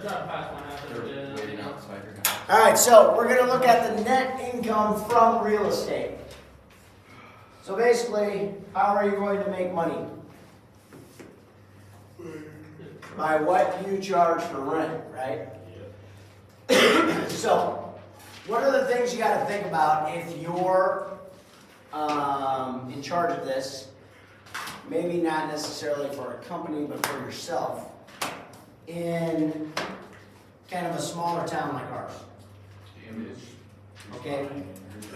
drive past one after They're the, waiting outside your house. All right, so we're gonna look at the net income from real estate. So basically, how are you going to make money? By what you charge for rent, right? So, what are the things you gotta think about if you're in charge of this? Maybe not necessarily for a company, but for yourself, in kind of a smaller town like ours. Okay?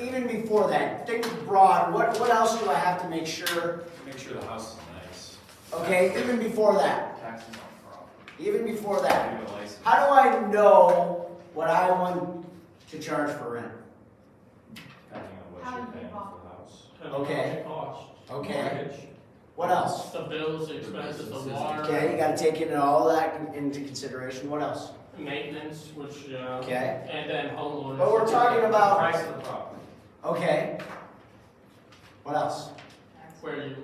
Even before that, think broad, what else do I have to make sure? Make sure the house is nice. Okay, even before that, Taxes on property. even before that, Maybe a license. how do I know what I want to charge for rent? Depending on what How you're do you paying buy? for the house. Okay. Cost. Okay, Mortgage, what else? the bills, the expenses, the water. Okay, you gotta take into all that into consideration, what else? Maintenance, which, Okay, and then homeowners. but we're talking about, Price of the property. okay. What else? Where you,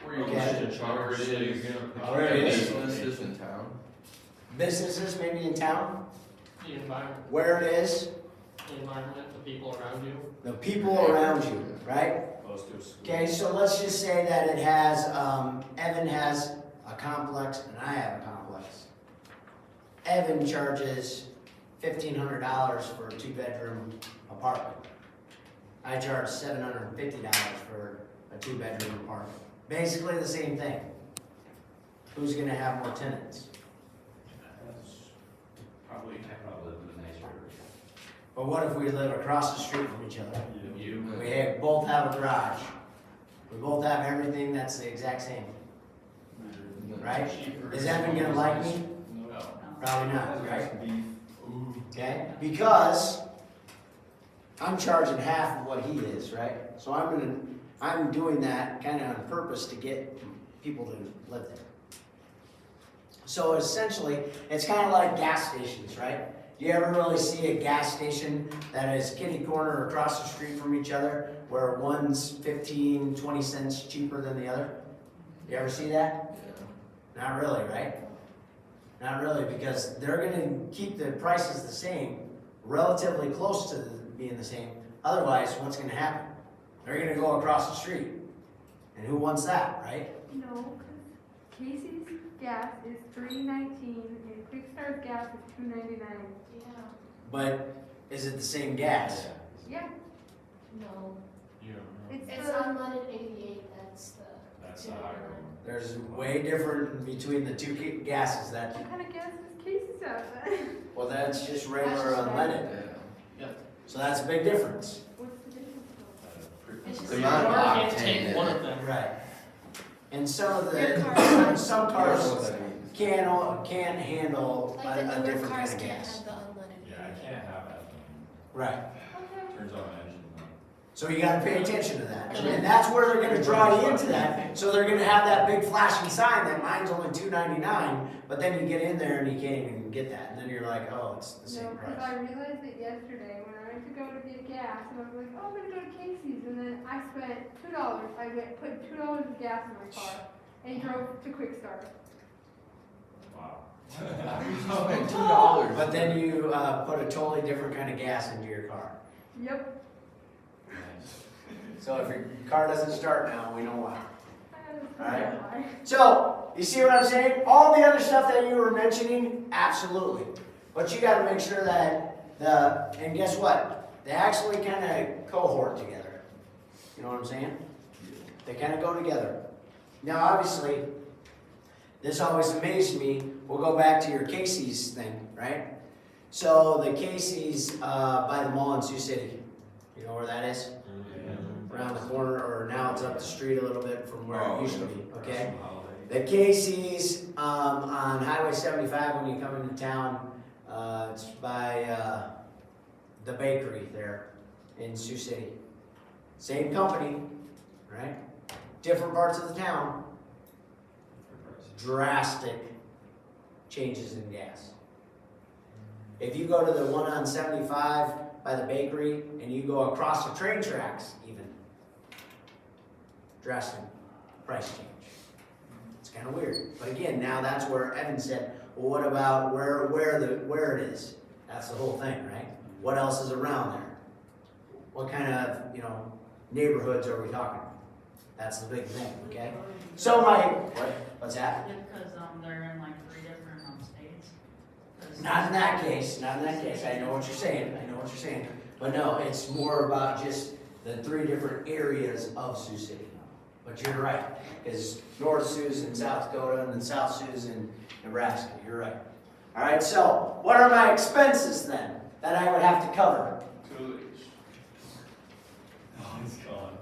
Where you Okay. should Where charge it cities. is, you're gonna Where it is. businesses in town. Businesses maybe in town, the environment, where it is, the environment, the people around you. the people around you, right? Close to a school. Okay, so let's just say that it has, Evan has a complex and I have a complex. Evan charges $1,500 for a 2-bedroom apartment. I charge $750 for a 2-bedroom apartment. Basically the same thing. Who's gonna have more tenants? That's probably, I probably live in a nicer But what if we live across the street from each other? area. You. Both have a garage. We both have everything that's the exact same, right? Is Evan gonna like me? No. Probably not, right? Okay, because I'm charging half of what he is, right? So I'm doing that kind of on purpose to get people to live there. So essentially, it's kind of like gas stations, right? Do you ever really see a gas station that is kitty corner across the street from each other, where one's 15, 20 cents cheaper than the other? You ever see that? Not really, right? Not really, because they're gonna keep the prices the same, relatively close to being the same. Otherwise, what's gonna happen? They're gonna go across the street. And who wants that, right? No, because Casey's gas is $3.19 and Quick Star's gas is $2.99. Yeah. But is it the same gas? Yeah, No, You don't know. it's it's the, unleaded 88, that's the. That's the higher one. There's way different between the two gases that, what kind of gas does Casey's have then? well, that's just regular unleaded. So that's a big difference. What's the difference? It's just. The amount of Or can't octane take in one it. of them. Right. And some of Your the, car- some cars Can. can't handle Like the a newer different cars kind of can't gas. have the unleaded. Yeah, I can't have that. Right. Okay. Turns out my engine's not. So you gotta pay attention to that. And that's where they're gonna draw you into that. So they're gonna have that big flashing sign that mine's only $2.99, but then you get in there and you can't even get that. And then you're like, oh, it's the No, same because I price. realized it yesterday when I went to go to get gas, and I was like, oh, I'm gonna go to Casey's, and then I spent $2. I put $2 of gas in my car and drove to Quick Start. Wow. Spent $2. But then you put a totally different kind of gas into your car. Yep. Nice. So if your car doesn't start now, we know why. Alright. Alright. So, you see what I'm saying? All the other stuff that you were mentioning, absolutely. But you gotta make sure that and guess what? They actually kind of cohort together. You know what I'm saying? They kind of go together. Now, obviously, this always amazed me. We'll go back to your Casey's thing, right? So, the Casey's by the mall in Sioux City. You know where that is? Around the corner, or now it's up the street a little bit from where it used to be, okay? The Casey's on Highway 75 when you come into town, it's by the bakery there in Sioux City. Same company, right? Different parts of the town, drastic changes in gas. If you go to the one on 75 by the bakery and you go across the train tracks even, drastic price change. It's kind of weird. But again, now that's where Evan said, well, what about where it is? That's the whole thing, right? What else is around there? What kind of, neighborhoods are we talking about? That's the big thing, okay? So what's that? Because they're in like 3 different states. 'Cause- Not in that case, I know what you're saying, But no, it's more about just the 3 different areas of Sioux City. But you're right, because North Sioux's in South Dakota and then South Sioux's in Nebraska, you're right. All right, so what are my expenses then that I would have to cover? Utilities. Oh, it's gone.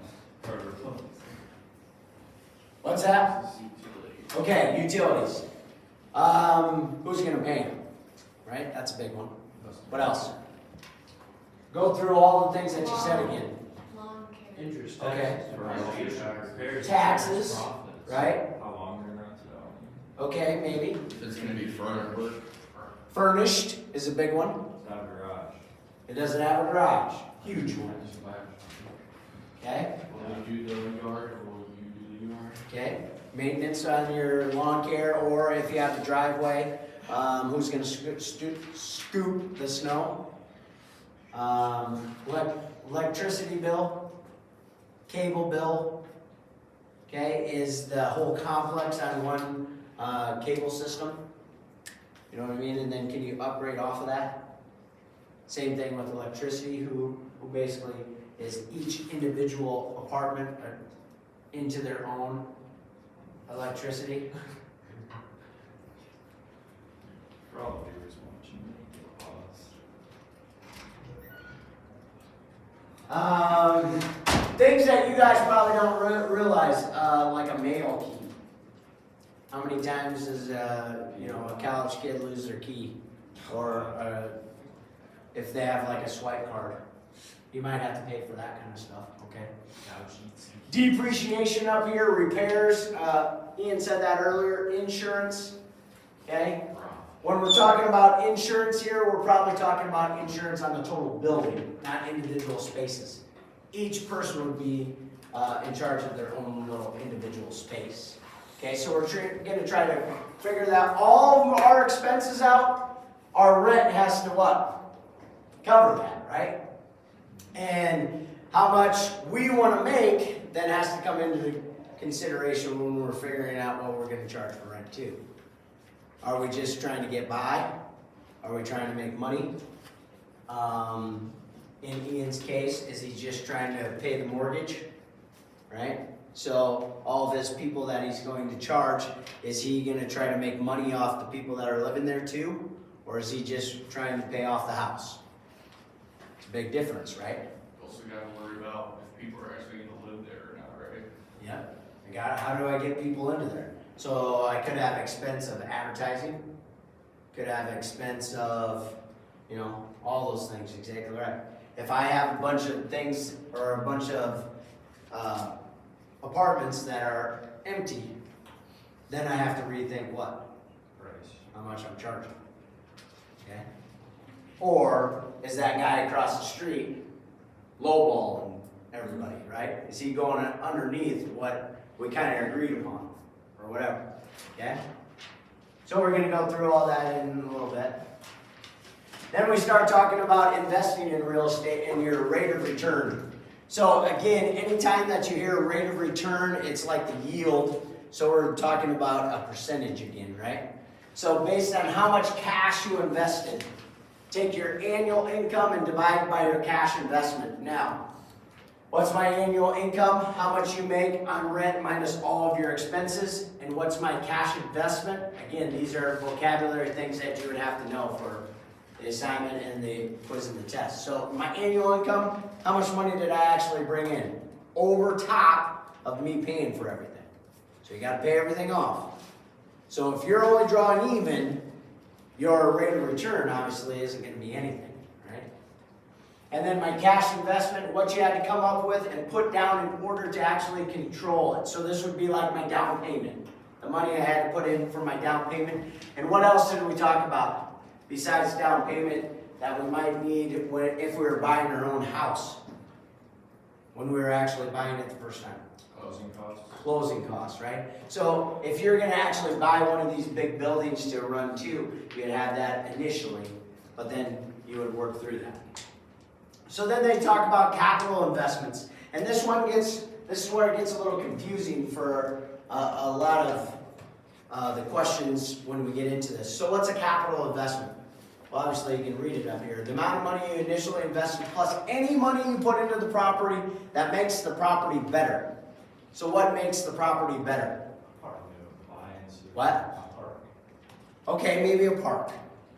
What's that? Utilities. Okay, utilities. Who's gonna pay them? Right, that's a big one. What else? Go through all the things that you said again. Lawn care. Interest. Okay. Taxes. Taxes, right? How long they're rented out? Okay, maybe. If it's gonna be furnished. Furnished is a big one. It's not a garage. It doesn't have a garage. Huge one. Okay? Will you do the yard or will you do the yard? Okay. Maintenance on your lawn care, or if you have the driveway, who's gonna scoop the snow? Electricity bill, cable bill, okay, is the whole complex on one cable system. You know what I mean? And then can you upgrade off of that? Same thing with electricity, who basically is each individual apartment into their own electricity. For all the viewers watching, pause. Things that you guys probably don't realize, like a mail key. How many times does a college kid lose their key? Or if they have like a swipe card, you might have to pay for that kind of stuff, okay? Depreciation up here, repairs, Ian said that earlier, insurance, okay? When we're talking about insurance here, we're probably talking about insurance on the total building, not individual spaces. Each person would be in charge of their own little individual space. Okay, so we're gonna try to figure that all of our expenses out. Our rent has to what? Cover that, right? And how much we want to make then has to come into consideration when we're figuring out what we're going to charge for rent too. Are we just trying to get by? Are we trying to make money? In Ian's case, is he just trying to pay the mortgage? Right? So all of his people that he's going to charge, is he going to try to make money off the people that are living there too? Or is he just trying to pay off the house? It's a big difference, right? Also gotta worry about if people are actually gonna live there or not, right? Yeah. How do I get people into there? So I could have expense of advertising, could have expense of, all those things, exactly right. If I have a bunch of things or a bunch of apartments that are empty, then I have to rethink what? Price. How much I'm charging. Okay? Or is that guy across the street lowballing everybody, right? Is he going underneath what we kind of agreed upon or whatever? Okay? So we're going to go through all that in a little bit. Then we start talking about investing in real estate and your rate of return. So again, anytime that you hear a rate of return, it's like the yield. So we're talking about a percentage again, right? So based on how much cash you invested, take your annual income and divide by your cash investment. Now, what's my annual income? How much you make on rent minus all of your expenses? And what's my cash investment? Again, these are vocabulary things that you would have to know for the assignment and the quiz and the test. So my annual income, how much money did I actually bring in? Over top of me paying for everything. So you got to pay everything off. So if you're only drawing even, your rate of return obviously isn't going to be anything, right? And then my cash investment, what you had to come up with and put down in order to actually control it. So this would be like my down payment. The money I had to put in for my down payment. And what else did we talk about besides down payment that we might need if we were buying our own house? When we were actually buying it the first time. Closing costs? Closing costs, right? So if you're gonna actually buy one of these big buildings to run too, you'd have that initially, but then you would work through that. So then they talk about capital investments, and this is where it gets a little confusing for a lot of the questions when we get into this. So what's a capital investment? Well, obviously you can read it up here. The amount of money you initially invested plus any money you put into the property that makes the property better. So what makes the property better? Park, appliances. What? A park. Okay, maybe a park.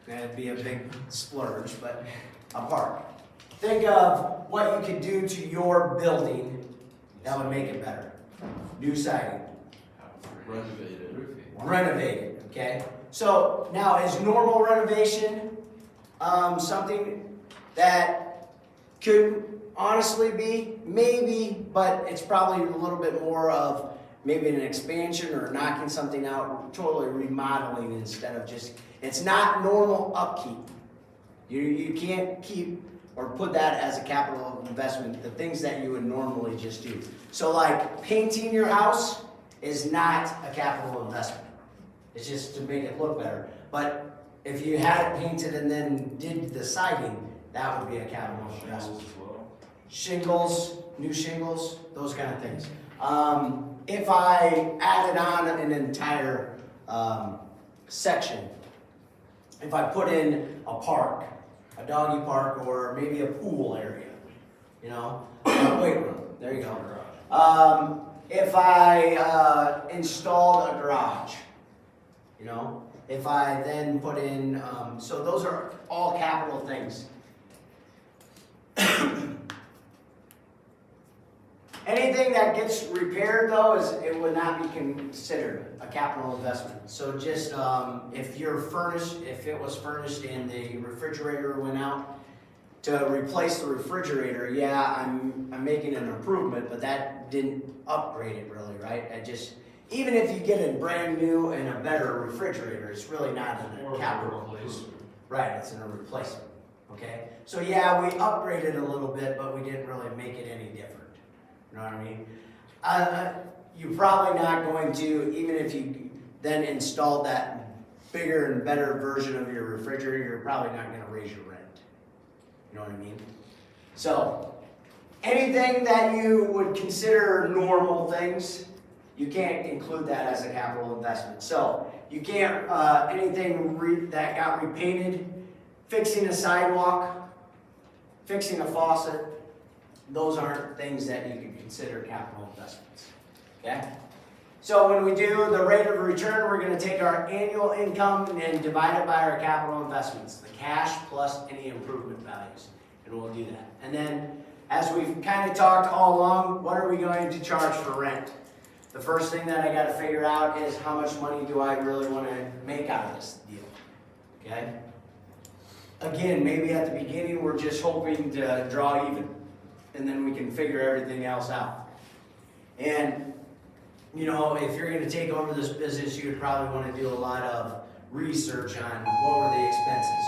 That'd be a big splurge, but a park. Think of what you could do to your building that would make it better. New siding, Renovated. Roofing. renovate it, okay? So now is normal renovation something that could honestly be? Maybe, but it's probably a little bit more of maybe an expansion or knocking something out, totally remodeling instead of just, it's not normal upkeep. You can't keep or put that as a capital investment, the things that you would normally just do. So like painting your house is not a capital investment. It's just to make it look better. But if you had it painted and then did the siding, that would be a capital investment. Shingles as well. Shingles, new shingles, those kind of things. If I added on an entire section, if I put in a park, a doggy park, or maybe a pool area, you know, a weight room, there you go. If I installed a garage, you know, if I then put in, so those are all capital things. Anything that gets repaired though, it would not be considered a capital investment. So just, if it was furnished and the refrigerator went out, to replace the refrigerator, yeah, I'm making an improvement, but that didn't upgrade it really, right? Even if you get a brand new and a better refrigerator, it's really not a capital investment. Right, it's in a replacement, okay? So yeah, we upgraded a little bit, but we didn't really make it any different. You know what I mean? You're probably not going to, even if you then install that bigger and better version of your refrigerator, you're probably not going to raise your rent. You know what I mean? So, anything that you would consider normal things, you can't include that as a capital investment. So, you can't, anything that got repainted, fixing a sidewalk, fixing a faucet, those aren't things that you can consider capital investments, okay? So when we do the rate of return, we're gonna take our annual income and divide it by our capital investments, the cash plus any improvement values, and we'll do that. And then, as we've kind of talked all along, what are we going to charge for rent? The first thing that I gotta figure out is how much money do I really wanna make out of this deal, okay? Again, maybe at the beginning, we're just hoping to draw even, and then we can figure everything else out. And, you know, if you're gonna take over this business, you would probably wanna do a lot of research on what were the expenses.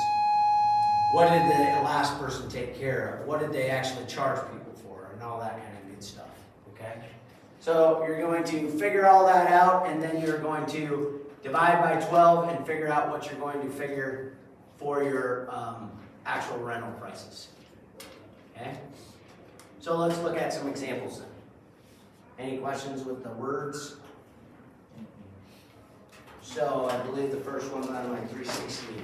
What did the last person take care of? What did they actually charge people for? And all that kind of good stuff, okay? So you're going to figure all that out, and then you're going to divide by 12 and figure out what you're going to figure for your actual rental prices, okay? So let's look at some examples then. Any questions with the words? So I believe the first one on my 316.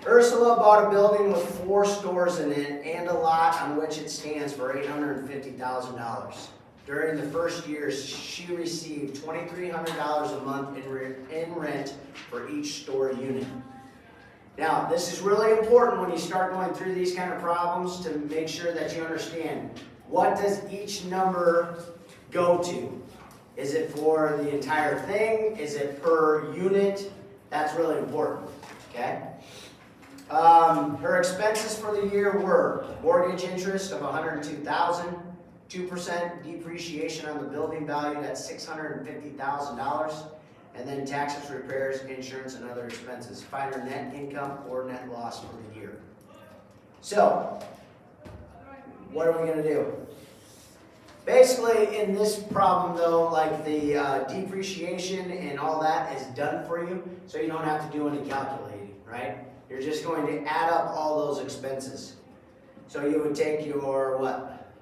Ursula bought a building with 4 stores in it and a lot on which it stands for $850,000. During the first year, she received $2,300 a month in rent for each store unit. Now, this is really important when you start going through these kind of problems to make sure that you understand what does each number go to. Is it for the entire thing? Is it per unit? That's really important, okay? Her expenses for the year were mortgage interest of $102,000, 2% depreciation on the building valued at $650,000, and then taxes, repairs, insurance, and other expenses. Find her net income or net loss for the year. So, what are we gonna do? Basically, in this problem though, like the depreciation and all that is done for you, so you don't have to do any calculating, right? You're just going to add up all those expenses. So you would take your, what?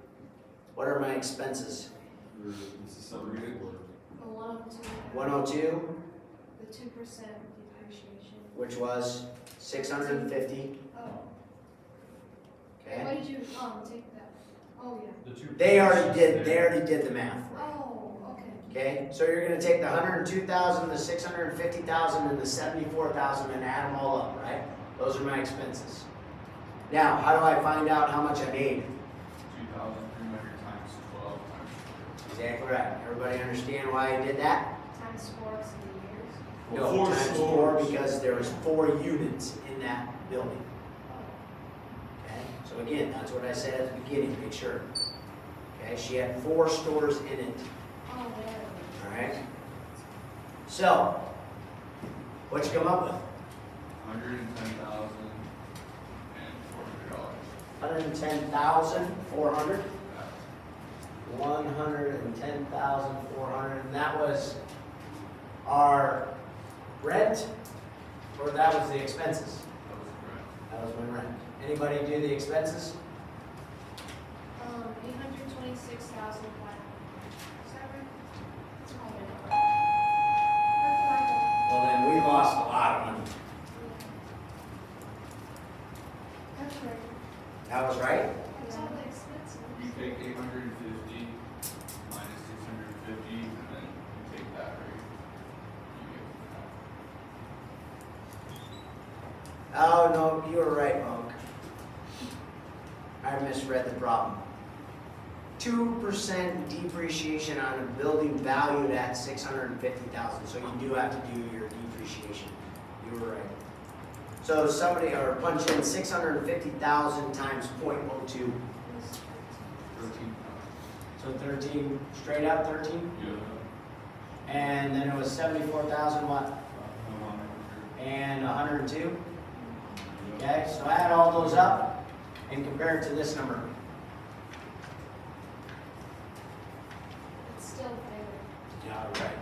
What are my expenses? This is something or The 102. 102, The 2% depreciation. which was 650, Oh, okay? why did you, take that? Oh, yeah. The two. They already did the math. Oh, okay. Okay, so you're gonna take the 102,000, the 650,000, and the 74,000 and add them all up, right? Those are my expenses. Now, how do I find out how much I made? 2,300 times 12 times Exactly right. Everybody understand why I did that? Times 4 is the years. No, Four times 4 stores. because there was 4 units in that building. Okay, so again, that's what I said at the beginning, make sure. Okay, she had 4 stores in it. Oh, there. All right. So, what you come up with? 110,400. 110,400, and that was our rent, or that was the expenses? That was correct. That was my rent. Anybody do the expenses? 826,500. Is that right? That's probably not right. That's what I got. Well, then we lost a lot of money. That's right. That was right? It's all the expenses. You take 850 minus 650, and then you take that rate. You get Oh, no, you were right, Monk. I misread the problem. 2% depreciation on a building valued at 650,000, so you do have to do your depreciation. You were right. So somebody, or punch in 650,000 times 0.02. 13. So 13, straight up 13? Yeah. And then it was 74,000 what? And 102? Okay, so add all those up and compare it to this number. It's still bigger. Yeah, right.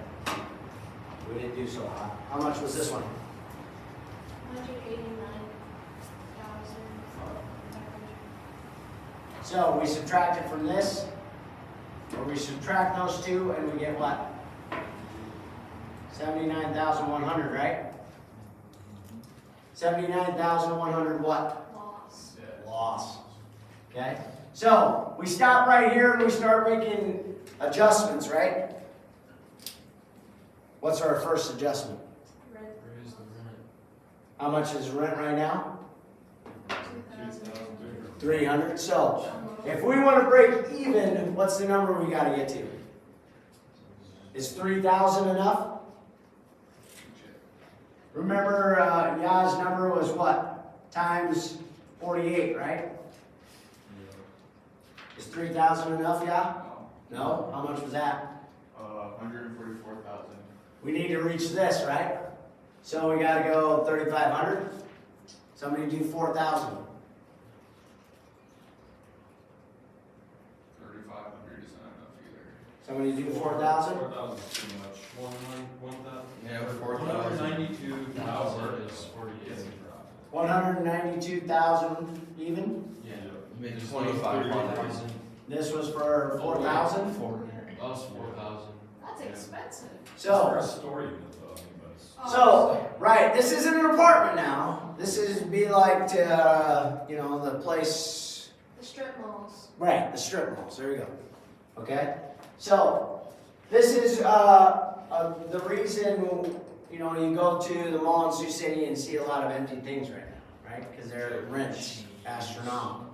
We didn't do so hot. How much was this one? 189,500. So we subtract it from this, or we subtract those two, and we get what? 79,100, right? 79,100 what? Loss. Loss. Okay? So we stop right here and we start making adjustments, right? What's our first adjustment? Rent. Raise the rent. How much is rent right now? 2,000. 300. So if we want to break even, what's the number we got to get to? Is 3,000 enough? Remember, Yah's number was what? Times 48, right? Is 3,000 enough, Yah? No? How much was that? 144,000. We need to reach this, right? So we got to go 3,500. Somebody do 4,000. 3,500 is not enough either. Somebody do 4,000. 4,000 is too much. 1,000. Yeah, 4,000. 192,000 is 48. 192,000 even. Yeah. You made 2,500. This was for 4,000. Us 4,000. That's expensive. So, For a store unit though, I mean, but it's. Oh, so right, this isn't an apartment now. This is be like to, you know, the place. The strip malls. Right, the strip malls. There you go. Okay. So this is the reason, you know, you go to the mall in Sioux City and see a lot of empty things right now, right? Because their rent's astronomical.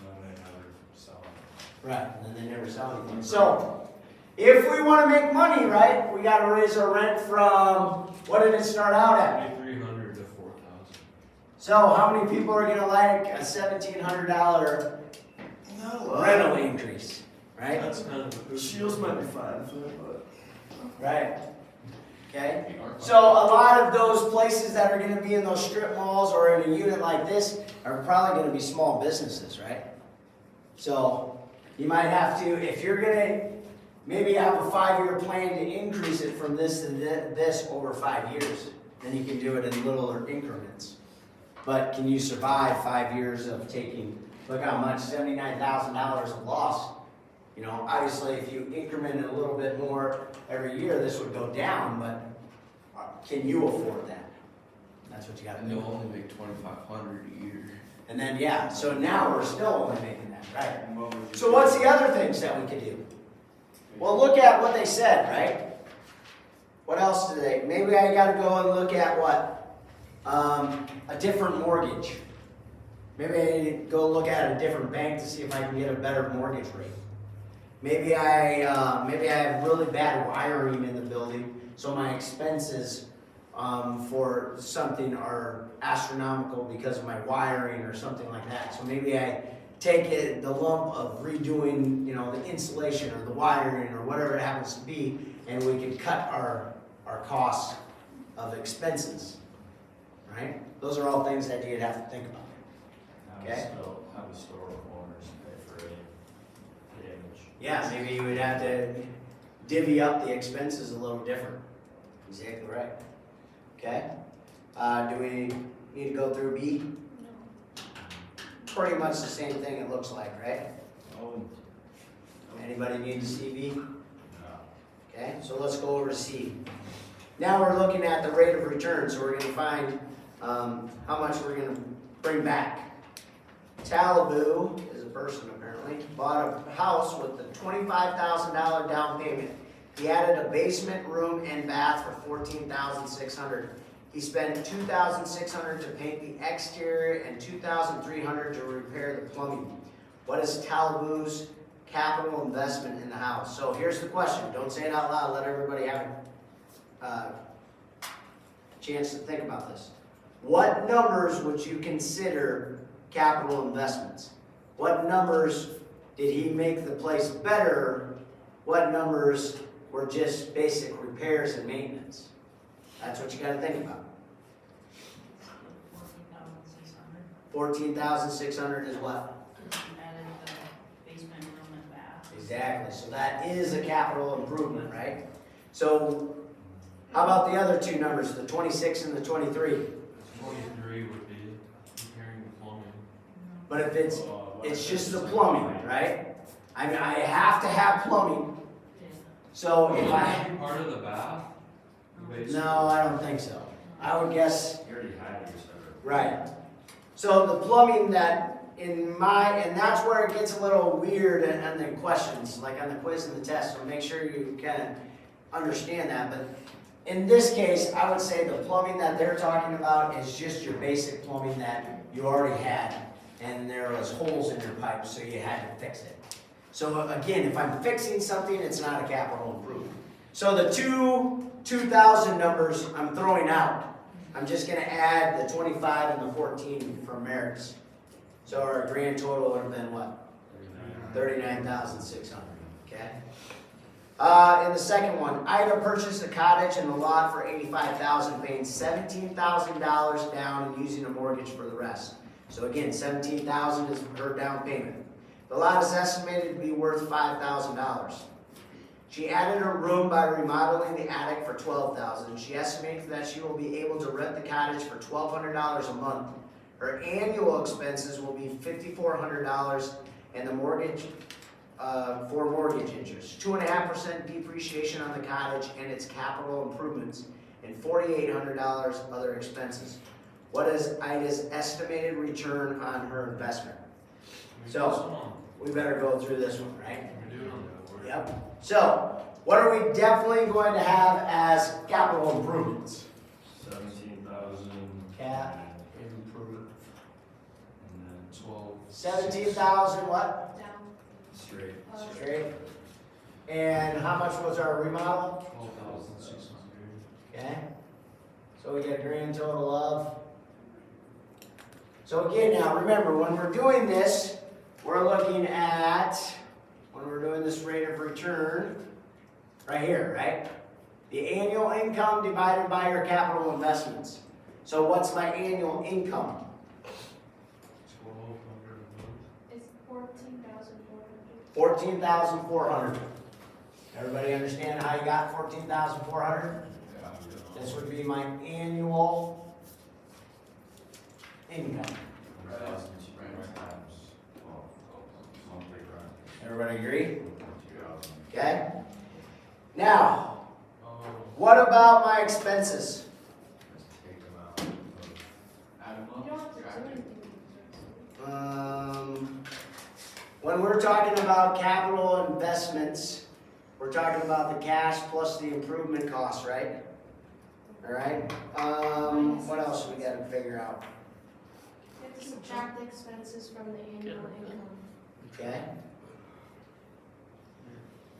No, they never sell it. Right, and then they never sell anything. So, if we want to make money, right, we got to raise our rent from, what did it start out at? 2,300 to 4,000. So, how many people are going to like a $1,700 rental increase, right? That's kind of a Shields might be fine for it, but Right. Okay? So, a lot of those places that are going to be in those strip malls or in a unit like this are probably going to be small businesses, right? So you might have to, if you're gonna, maybe have a 5-year plan to increase it from this to this over 5 years. Then you can do it in littler increments. But can you survive 5 years of taking, look how much, $79,000 of loss. You know, obviously if you increment it a little bit more every year, this would go down, but can you afford that? That's what you gotta And do. you'll only make 2,500 a year. And then, yeah, so now we're still only making that, right? And what would you So do? what's the other things that we could do? Well, look at what they said, right? What else do they, maybe I gotta go and look at what? A different mortgage. Maybe I need to go look at a different bank to see if I can get a better mortgage rate. Maybe I have really bad wiring in the building, so my expenses for something are astronomical because of my wiring or something like that. So maybe I take the lump of redoing, you know, the insulation or the wiring or whatever it happens to be, and we can cut our costs of expenses, right? Those are all things that you'd have to think about. Okay. Have historical owners pay for any damage. Yeah, maybe you would have to divvy up the expenses a little different. Exactly right. Okay? Do we need to go through B? Pretty much the same thing it looks like, right? Oh, Anybody need to see B? no. Okay, so let's go over to C. Now we're looking at the rate of return, so we're gonna find how much we're gonna bring back. Talibu is a person apparently, bought a house with a $25,000 down payment. He added a basement, room, and bath for $14,600. He spent $2,600 to paint the exterior and $2,300 to repair the plumbing. What is Talibu's capital investment in the house? So here's the question. Don't say it out loud. Let everybody have a chance to think about this. What numbers would you consider capital investments? What numbers did he make the place better? What numbers were just basic repairs and maintenance? That's what you gotta think about. 14,600. $14,600 is what? Added the basement, room, and bath. Exactly, so that is a capital improvement, right? So, how about the other two numbers, the 26 and the 23? 23 would be repairing the plumbing. But if it's just the plumbing, right? I mean, I have to have plumbing, so if I, Part of the bath? The basement? no, I don't think so. I would guess, You already had yours covered. right. So the plumbing that and that's where it gets a little weird on the questions, like on the quiz and the test, so make sure you kind of understand that. But in this case, I would say the plumbing that they're talking about is just your basic plumbing that you already had, and there was holes in your pipes, so you had to fix it. So again, if I'm fixing something, it's not a capital improvement. So the 2,000 numbers I'm throwing out. I'm just gonna add the 25 and the 14 from Merrick's. So our grand total would have been what? 39,600, okay? In the second one, Ida purchased a cottage and the lot for $85,000, paying $17,000 down and using a mortgage for the rest. So again, $17,000 is her down payment. The lot is estimated to be worth $5,000. She added a room by remodeling the attic for $12,000. She estimates that she will be able to rent the cottage for $1,200 a month. Her annual expenses will be $5,400, and the mortgage for mortgage interest, 2.5% depreciation on the cottage and its capital improvements, and $4,800 other expenses. What is Ida's estimated return on her investment? So, we better go through this one, right? We're doing on that work. Yep. So, what are we definitely going to have as capital improvements? 17,000. Cap improve. And then 12. 17,000 what? Down. Straight. Straight. And how much was our remodel? 12,600. Okay. So we get a grand total of. So again, now remember, when we're doing this, we're looking at, when we're doing this rate of return, right here, right? The annual income divided by your capital investments. So what's my annual income? 1,200 a month. It's 14,000 14,400. Everybody understand how you got 14,400? This would be my annual income. Everybody agree? Okay? Now, what about my expenses? Add them You up, don't have to do subtract it. anything. When we're talking about capital investments, we're talking about the cash plus the improvement costs, right? All right, what else we gotta figure out? You have to subtract the expenses from the annual income. Okay,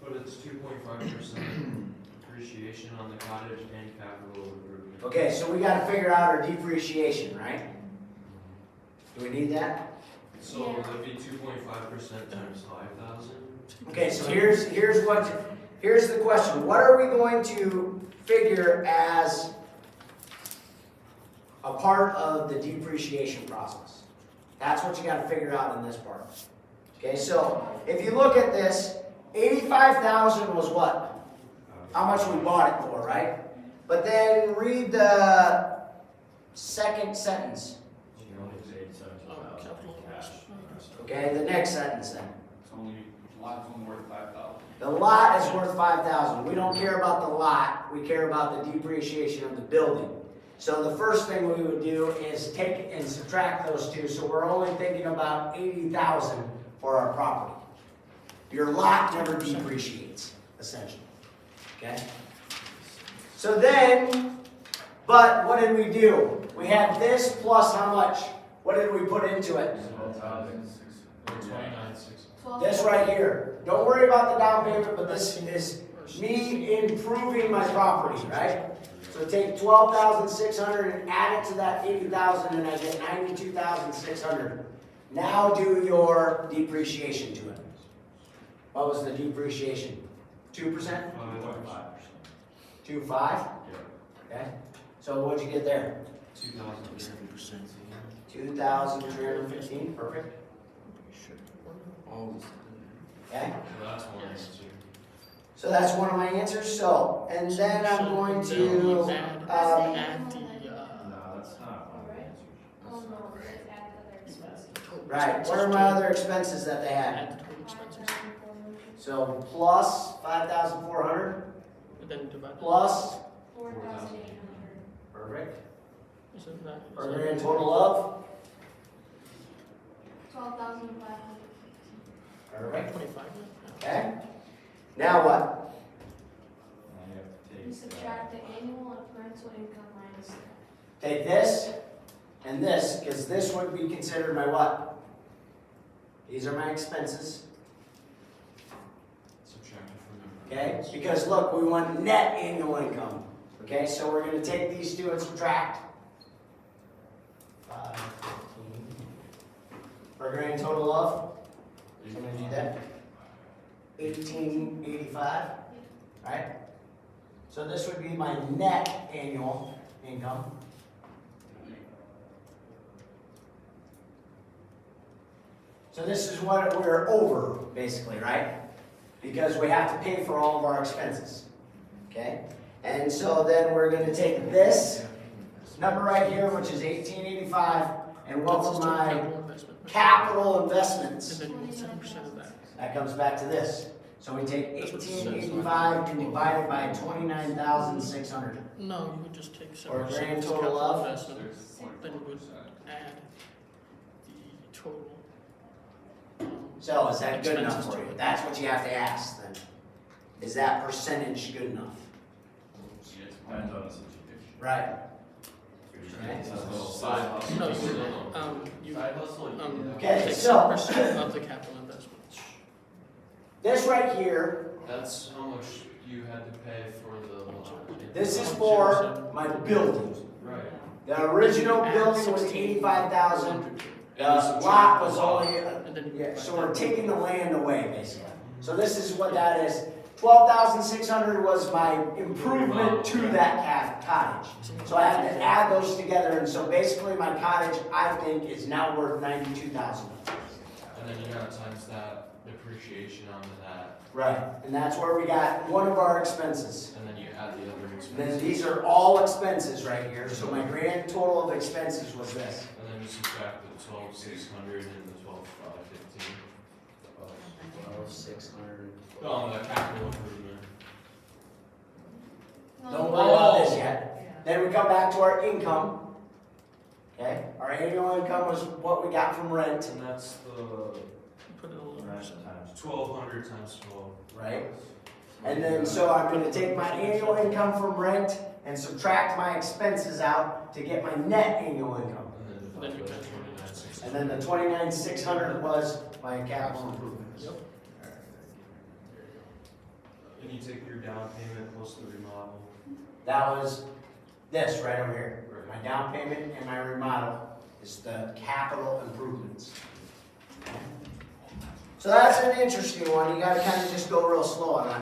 But it's 2.5% depreciation on the cottage and capital improvement. okay, so we gotta figure out our depreciation, right? Do we need that? So Yeah. would that be 2.5% times 5,000? Okay, so here's the question, what are we going to figure as a part of the depreciation process? That's what you gotta figure out in this part. Okay, so if you look at this, 85,000 was what? How much we bought it for, right? But then read the second sentence, You only paid 70,000 cash. okay, the next sentence then. It's only, lot's only worth 5,000. The lot is worth 5,000. We don't care about the lot, we care about the depreciation of the building. So the first thing we would do is take and subtract those two, so we're only thinking about 80,000 for our property. Your lot never depreciates, essentially, okay? So then, but what did we do? We had this plus how much? What did we put into it? 29,600. This right here. Don't worry about the down payment, but this is me improving my property, right? So take 12,600 and add it to that 80,000 and I get 92,600. Now do your depreciation to it. What was the depreciation? 2%? 2.5? Okay. So what'd you get there? 2,300. 2,315, perfect. Okay. So that's one answer. So that's one of my answers, so, and then I'm going to, No, that's not one of the answers. Oh, no, it's add other expenses. right, what are my other expenses that they had? So plus 5,400, plus, 4,800. perfect, for a grand total of, 12,500. perfect, okay? Now what? Now you have to You take. subtract the annual and rental income minus that. Take this and this, because this would be considered my what? These are my expenses, Subtract it from the. okay? Because look, we want net annual income, okay? So we're gonna take these two and subtract. 515. For a grand total of, somebody do that? 1885, right? So this would be my net annual income. So this is what we're over, basically, right? Because we have to pay for all of our expenses, okay? And so then we're gonna take this number right here, which is 1885, and what were my capital investments? That comes back to this. So we take 1885 and divide it by 29,600. No, you would just take Or a 7% grand as total capital of? investment, then you would 6.4%. add the total. So is that good enough Expenses for to you? it. That's what you have to ask then. Is that percentage good enough? Depends on the situation. Right. It's a little side hustle. No, you, Side hustle, you um, do that. Okay, take so 7% of the capital investments. this right here, That's how much you had to pay for the lot. this is for my building. Right. The original building was 85,000. The lot was only, And then you yeah, divide so that we're taking the land away, basically. So this is what that is. 12,600 was my improvement to that cottage. So I had to add those together, and so basically my cottage, I think, is now worth 92,000. And then you gotta times that depreciation depreciation onto that, Right, and that's where we got one of our expenses. and then you add the other And then expenses. these are all expenses right here, so my grand total of expenses was this. And then you subtract the 12,600 and the 12,515. 600. On the capital improvement. Don't worry about this yet. Yeah. Then we come back to our income. Okay, our annual income was what we got from rent, And that's the Put it a little Rent percent. times 1,200 times 12. right? And then, so I'm gonna take my annual income from rent and subtract my expenses out to get my net annual income. And then Then you divide by got 29,600. And then the 29,600 was my capital improvements. Yep. And you take your down payment plus the remodel. That was this right over here. Right. My down payment and my remodel is the capital improvements. So that's an interesting one. You gotta kind of just go real slow on that.